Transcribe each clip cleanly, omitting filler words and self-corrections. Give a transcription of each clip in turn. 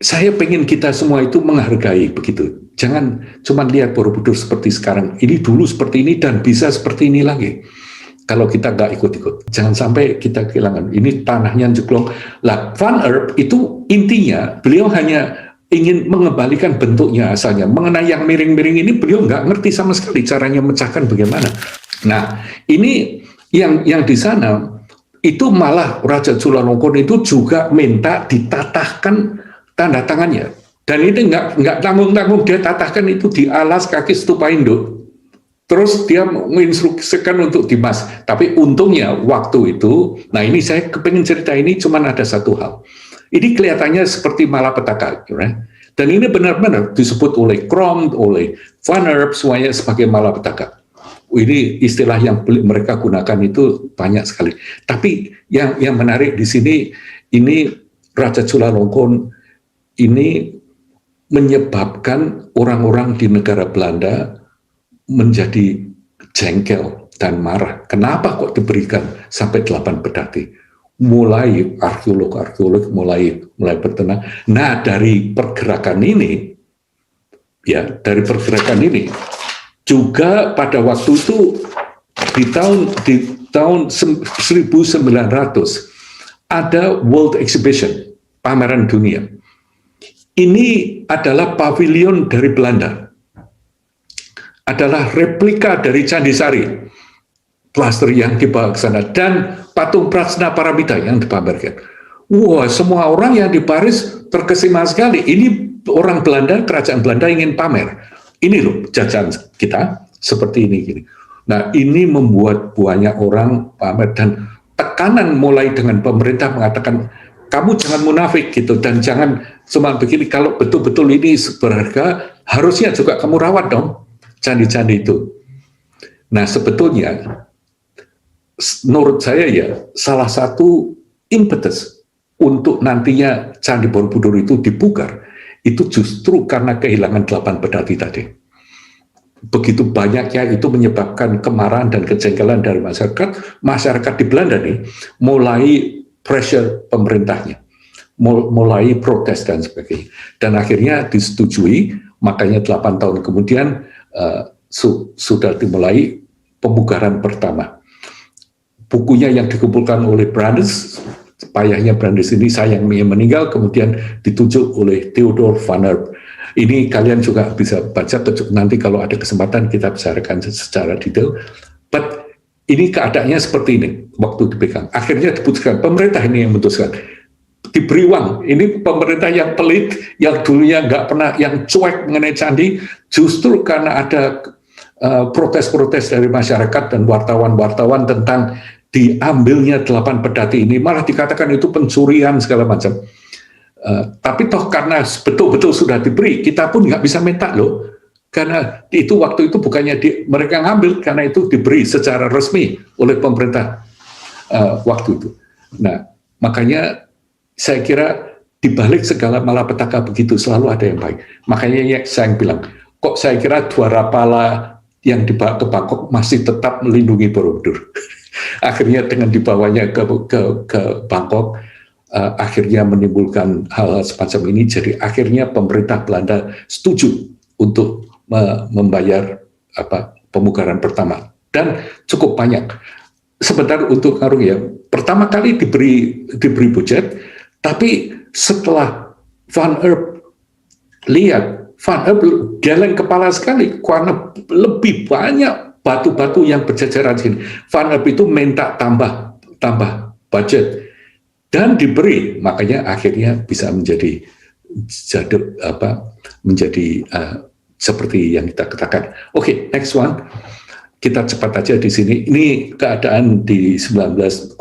Saya pengen kita semua itu menghargai begitu. Jangan cuma lihat Borobudur seperti sekarang. Ini dulu seperti ini dan bisa seperti ini lagi. Kalau kita nggak ikut-ikut, jangan sampai kita kehilangan. Ini tanahnya jeglong. Lah, Van Erp itu intinya beliau hanya ingin mengembalikan bentuknya asalnya. Mengenai yang miring-miring ini beliau nggak ngerti sama sekali caranya memecahkan bagaimana. Nah, ini yang di sana itu malah Raja Chulalongkorn itu juga minta ditatahkan tanda tangannya, dan ini nggak tanggung-tanggung dia tatahkan itu di alas kaki stupa induk. Terus dia menginstruksikan untuk dimas. Tapi untungnya waktu itu, nah ini saya kepingin cerita ini cuman ada satu hal. Ini kelihatannya seperti malapetaka, right? Dan ini benar-benar disebut oleh Cromb, oleh Van Erp semuanya sebagai malapetaka. Ini istilah yang mereka gunakan itu banyak sekali. Tapi yang menarik di sini, ini Raja Chulalongkorn ini menyebabkan orang-orang di negara Belanda menjadi jengkel dan marah. Kenapa kok diberikan sampai 8 pedati? Mulai arkeolog mulai bertenang. Nah, dari pergerakan ini juga pada waktu itu di tahun 1900 ada World Exhibition, pameran dunia. Ini adalah pavilion dari Belanda, adalah replika dari Candi Sari, plaster yang dibawa ke sana, dan patung Prasna Paramita yang dipamerkan. Wah, semua orang yang di Paris terkesima sekali. Ini orang Belanda, kerajaan Belanda ingin pamer. Ini loh jajahan kita seperti ini. Gini. Nah, ini membuat banyak orang pamer, dan tekanan mulai dengan pemerintah mengatakan, kamu jangan munafik gitu, dan jangan cuma begini, kalau betul-betul ini berharga, harusnya juga kamu rawat dong candi-candi itu. Nah, sebetulnya menurut saya ya, salah satu impetus untuk nantinya Candi Borobudur itu dibugar, itu justru karena kehilangan 8 pedati tadi. Begitu banyaknya itu menyebabkan kemarahan dan kejengkelan dari masyarakat di Belanda nih, mulai pressure pemerintahnya, mulai protes dan sebagainya. Dan akhirnya disetujui, makanya 8 tahun kemudian sudah dimulai pemugaran pertama. Bukunya yang dikumpulkan oleh Brandes, payahnya Brandes ini sayangnya meninggal, kemudian ditunjuk oleh Theodor Van Erp. Ini kalian juga bisa baca, nanti kalau ada kesempatan kita bicarakan secara detail. But ini keadaannya seperti ini waktu dipegang. Akhirnya diputuskan, pemerintah ini yang memutuskan, diberi uang. Ini pemerintah yang pelit, yang dulunya nggak pernah, yang cuek mengenai candi, justru karena ada protes-protes dari masyarakat dan wartawan-wartawan tentang diambilnya 8 pedati ini, malah dikatakan itu pencurian segala macam. Tapi toh karena betul-betul sudah diberi, kita pun nggak bisa minta loh. Karena itu waktu itu bukannya mereka ngambil, karena itu diberi secara resmi oleh pemerintah waktu itu. Nah, makanya saya kira dibalik segala malapetaka begitu selalu ada yang baik. Makanya saya bilang, kok saya kira Dwarapala yang dibawa ke Bangkok masih tetap melindungi Borobudur. Akhirnya dengan dibawanya ke Bangkok, akhirnya menimbulkan hal-hal semacam ini. Jadi akhirnya pemerintah Belanda setuju untuk membayar pemugaran pertama, dan cukup banyak. Sebentar untuk karung ya, pertama kali diberi budget, tapi setelah Van Erp lihat, Van Erp geleng kepala sekali karena lebih banyak batu-batu yang berjajaran sini. Van Erp itu minta tambah budget dan diberi, makanya akhirnya bisa menjadi seperti yang kita katakan. Oke, next one. Kita cepat aja di sini. Ini keadaan di 1907,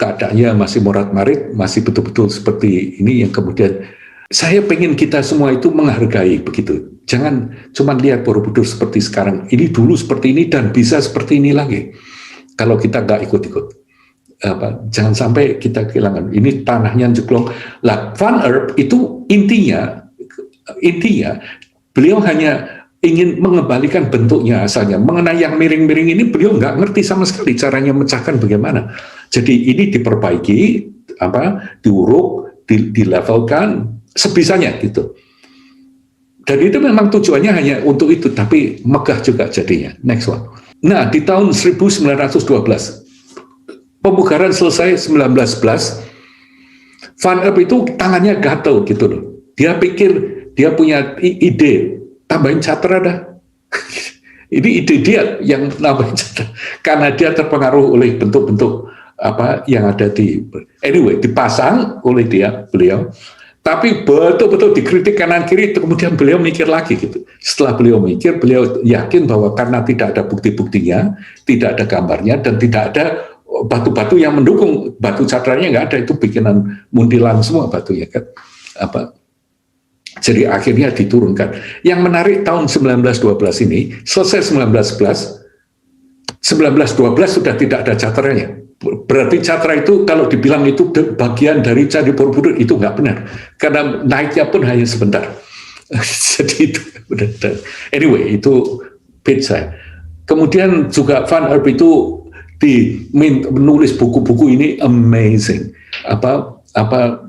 keadaannya masih morat-marit, masih betul-betul seperti ini, yang kemudian saya pengen kita semua itu menghargai begitu. Jangan cuma lihat Borobudur seperti sekarang. Ini dulu seperti ini dan bisa seperti ini lagi. Kalau kita nggak ikut-ikut. Jangan sampai kita kehilangan. Ini tanahnya jeglong. Lah, Van Erp itu intinya beliau hanya ingin mengembalikan bentuknya asalnya. Mengenai yang miring-miring ini beliau nggak ngerti sama sekali caranya memecahkan bagaimana. Jadi ini diperbaiki, diuruk, dilevelkan sebisanya gitu. Dan itu memang tujuannya hanya untuk itu, tapi megah juga jadinya. Next one. Nah, di tahun 1912, pemugaran selesai 1911, Van Earp itu tangannya gatel gitu loh. Dia pikir dia punya ide, tambahin catra dah. Ini ide dia yang nambahin catra. Karena dia terpengaruh oleh bentuk-bentuk apa yang ada anyway, dipasang oleh beliau. Tapi betul-betul dikritik kanan kiri, kemudian beliau mikir lagi gitu. Setelah beliau mikir, beliau yakin bahwa karena tidak ada bukti-buktinya, tidak ada gambarnya, dan tidak ada batu-batu yang mendukung, batu catranya nggak ada, itu bikinan muntilan semua batunya kan. Jadi akhirnya diturunkan. Yang menarik tahun 1912 ini, selesai 1912 sudah tidak ada catranya. Berarti catra itu kalau dibilang itu bagian dari Candi Borobudur, itu nggak benar, karena naiknya pun hanya sebentar. Jadi itu benar. Anyway, itu bit saya. Kemudian juga Van Earp itu menulis buku-buku ini amazing.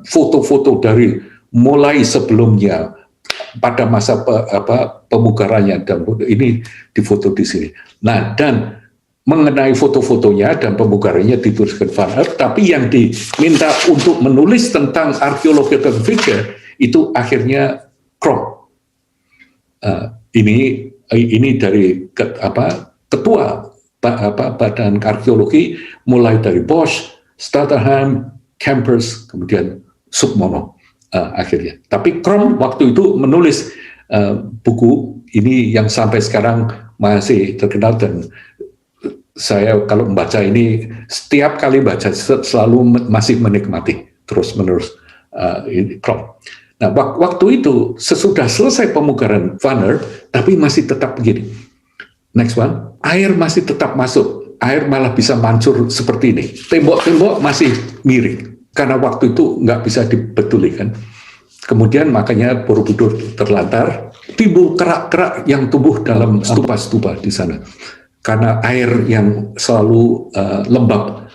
Foto-foto dari mulai sebelumnya pada masa pemugarannya, dan ini difoto di sini. Nah, dan mengenai foto-fotonya dan pemugarannya dituliskan Van Earp, tapi yang diminta untuk menulis tentang archaeological figure itu akhirnya Cromb. Ini dari ketua badan arkeologi, mulai dari Bosch, Stutterheim, Kempers, kemudian Sukmono akhirnya. Tapi Cromb waktu itu menulis buku ini yang sampai sekarang masih terkenal, dan saya kalau membaca ini, setiap kali baca selalu masih menikmati terus-menerus Cromb. Nah, waktu itu sesudah selesai pemugaran Van Earp, tapi masih tetap begini. Next one, air masih tetap masuk, air malah bisa mancur seperti ini. Tembok-tembok masih miring, karena waktu itu nggak bisa dibetuli kan. Kemudian makanya Borobudur terlantar, timbul kerak-kerak yang tumbuh dalam stupa-stupa di sana. Karena air yang selalu lembab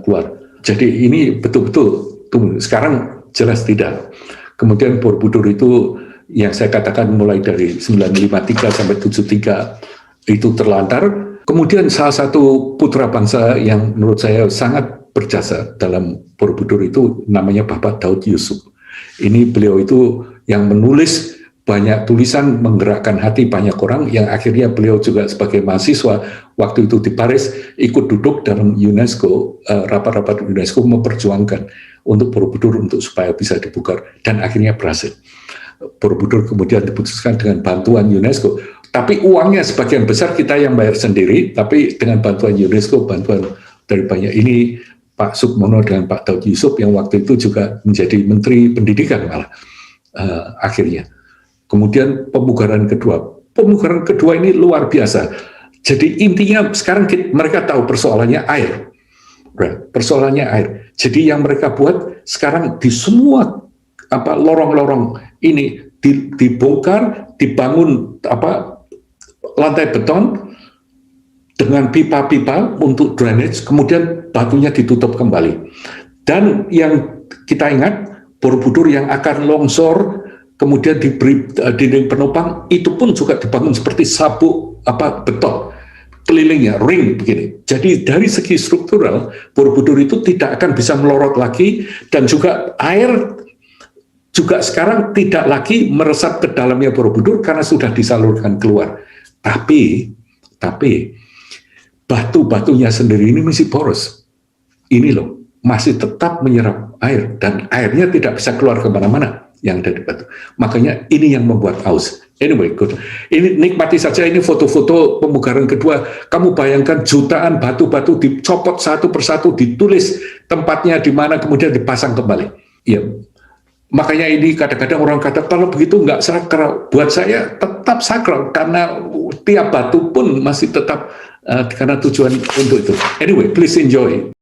keluar. Jadi ini betul-betul tumbuh. Sekarang jelas tidak. Kemudian Borobudur itu yang saya katakan mulai dari 953 sampai 73 itu terlantar. Kemudian salah satu putra bangsa yang menurut saya sangat berjasa dalam Borobudur itu namanya Bapak Daud Yusuf. Ini beliau itu yang menulis banyak tulisan, menggerakkan hati banyak orang, yang akhirnya beliau juga sebagai mahasiswa waktu itu di Paris ikut duduk dalam UNESCO, rapat-rapat UNESCO memperjuangkan untuk Borobudur untuk supaya bisa dibuka, dan akhirnya berhasil. Borobudur kemudian diputuskan dengan bantuan UNESCO, tapi uangnya sebagian besar kita yang bayar sendiri, tapi dengan bantuan UNESCO, bantuan dari banyak ini Pak Sukmono dengan Pak Daud Yusuf yang waktu itu juga menjadi Menteri Pendidikan malah akhirnya. Kemudian pemugaran kedua ini luar biasa. Jadi intinya sekarang mereka tahu persoalannya air. Persoalannya air. Jadi yang mereka buat sekarang di semua lorong-lorong ini dibongkar, dibangun lantai beton dengan pipa-pipa untuk drainage, kemudian batunya ditutup kembali. Dan yang kita ingat, Borobudur yang akan longsor, kemudian diberi dinding penopang, itu pun juga dibangun seperti sabuk beton kelilingnya, ring begini. Jadi dari segi struktural, Borobudur itu tidak akan bisa melorot lagi, dan juga air juga sekarang tidak lagi meresap ke dalamnya Borobudur karena sudah disalurkan keluar. Tapi batu-batunya sendiri ini masih poros. Ini loh, masih tetap menyerap air, dan airnya tidak bisa keluar kemana-mana yang ada di batu. Makanya ini yang membuat aus. Anyway, good. Ini nikmati saja, ini foto-foto pemugaran kedua. Kamu bayangkan jutaan batu-batu dicopot satu persatu, ditulis tempatnya di mana, kemudian dipasang kembali. Ya, makanya ini kadang-kadang orang kata kalau begitu nggak sakral. Buat saya tetap sakral, karena tiap batu pun masih tetap karena tujuan untuk itu. Anyway, please enjoy.